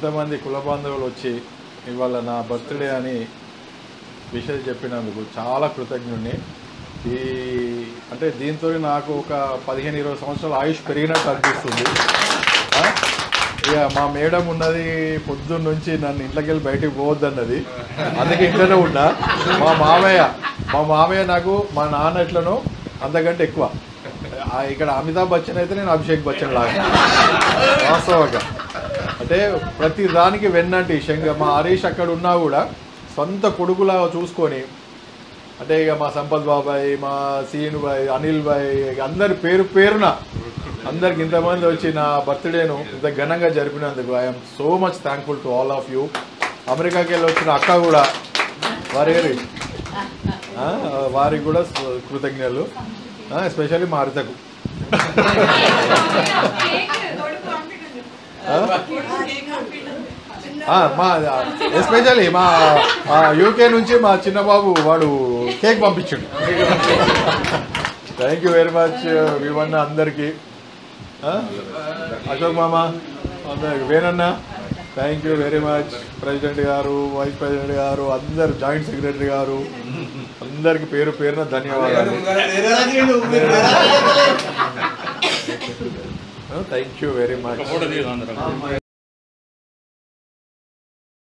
ఇంతమంది కుల బాంధవులు వచ్చి ఇవాళ నా బర్త్డే అని విషయం చెప్పినందుకు చాలా కృతజ్ఞుడిని. అంటే దీంతో నాకు ఒక 15-20 సంవత్సరాల ఆయుష్ పెరిగినట్టు అనిపిస్తుంది. ఇక మా మేడం ఉన్నది పొద్దున్న నుంచి నన్ను ఇంట్లోకి వెళ్ళి బయటికి పోవద్దన్నది, అందుకే ఇంట్లోనే ఉన్నా. మా మామయ్య నాకు మా నాన్న ఎట్లనో అంతకంటే ఎక్కువ. ఇక్కడ అమితాబ్ బచ్చన్ అయితే నేను అభిషేక్ బచ్చన్ లాగా వాస్తవంగా. అంటే ప్రతి దానికి వెన్నంటి మా హరీష్ అక్కడ ఉన్నా కూడా సొంత కొడుకులా చూసుకొని, అంటే ఇక మా సంపత్ బాబాయ్, మా సీను బాయ్, అనిల్ బాయ్, అందరి పేరున అందరికి ఇంతమంది వచ్చి నా బర్త్డేను ఇంత ఘనంగా జరిపినందుకు I am so much thankful to all of you. అమెరికాకి వెళ్ళి వచ్చిన అక్క కూడా వారికి కూడా కృతజ్ఞతలు, ఎస్పెషల్లీ మా హరితకు. మా ఎస్పెషల్లీ మా యూకే నుంచి మా చిన్నబాబు వాడు కేక్ పంపించాడు. థ్యాంక్ యూ వెరీ మచ్ వివన్న అందరికీ. అశోక్ మామ, వేణన్న, thank you very much. President గారు, వైస్ ప్రెసిడెంట్ గారు, అందరు జాయింట్ సెక్రటరీ గారు, అందరికి పేరున ధన్యవాదాలు. Thank you very much.